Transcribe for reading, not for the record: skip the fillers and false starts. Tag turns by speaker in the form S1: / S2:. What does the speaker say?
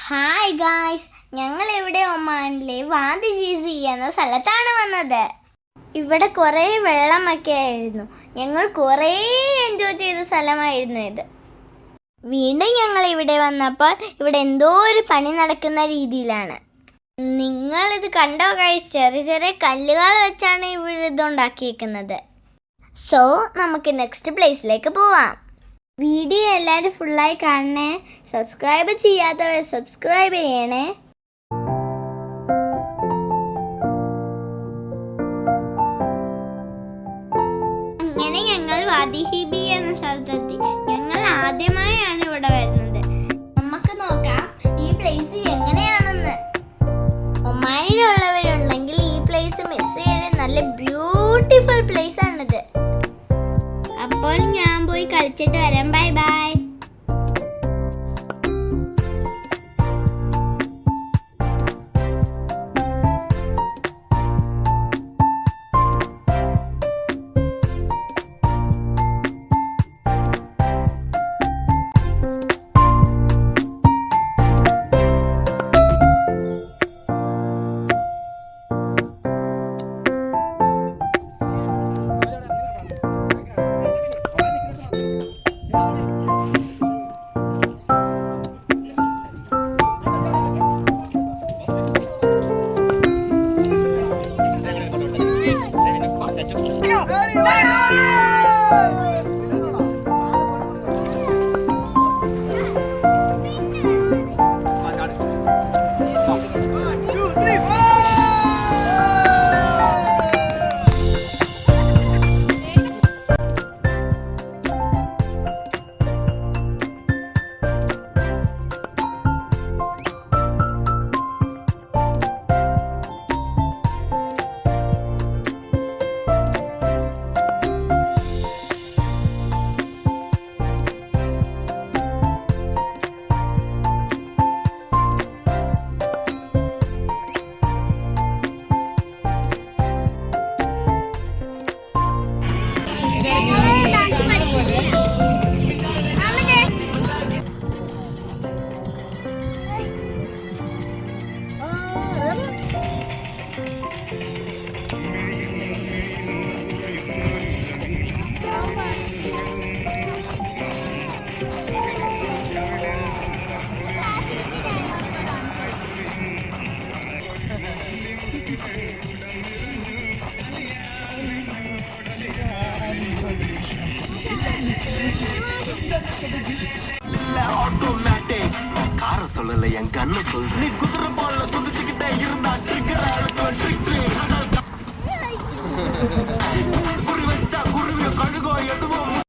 S1: Hi guys, ഞങ്ങൾ ഇവിടെ ഒമാനിലെ വാദി ജീസി എന്ന സ്ഥലത്താണ് വന്നത്. ഇവിടെ കുറേ വെള്ളമൊക്കെ ആയിരുന്നു. ഞങ്ങൾ കുറേ എൻജോയ് ചെയ്ത സ്ഥലമായിരുന്നു ഇത്. വീണ്ടും ഞങ്ങൾ ഇവിടെ വന്നപ്പോൾ ഇവിടെ എന്തോ ഒരു പണി നടക്കുന്ന രീതിയിലാണ്. നിങ്ങളിത് കണ്ടോ ഗായ്സ്? ചെറിയ ചെറിയ കല്ലുകൾ വെച്ചാണ് ഇവിടെ ഇതുണ്ടാക്കിയിരിക്കുന്നത്. സോ നമുക്ക് നെക്സ്റ്റ് പ്ലേസിലേക്ക് പോവാം. വീഡിയോ എല്ലാവരും ഫുള്ളായി കാണണേ. സബ്സ്ക്രൈബ് ചെയ്യാത്തവർ സബ്സ്ക്രൈബ് ചെയ്യണേ. അങ്ങനെ ഞങ്ങൾ വാദി ഹിബി എന്ന സ്ഥലത്തെത്തി. ഞങ്ങൾ ആദ്യമായാണ് ഇവിടെ വരുന്നത്. നമുക്ക് നോക്കാം ഈ പ്ലേസ് എങ്ങനെയാണെന്ന്. ഒമാനിലുള്ളവരുണ്ടെങ്കിൽ ഈ പ്ലേസ് മിസ് ചെയ്യണേ. നല്ല ബ്യൂട്ടിഫുൾ പ്ലേസ് ആണിത്. അപ്പോൾ ഞാൻ പോയി കളിച്ചിട്ട് വരാം. Bye bye.
S2: சொல்லல என் கண்ணு சொல்ற நீ குதிரை பால்ல குதிச்சுக்கிட்டே இருந்தா ட்ரிக்கர் குறி வச்சா குருவிய கழுகோ எதுவும்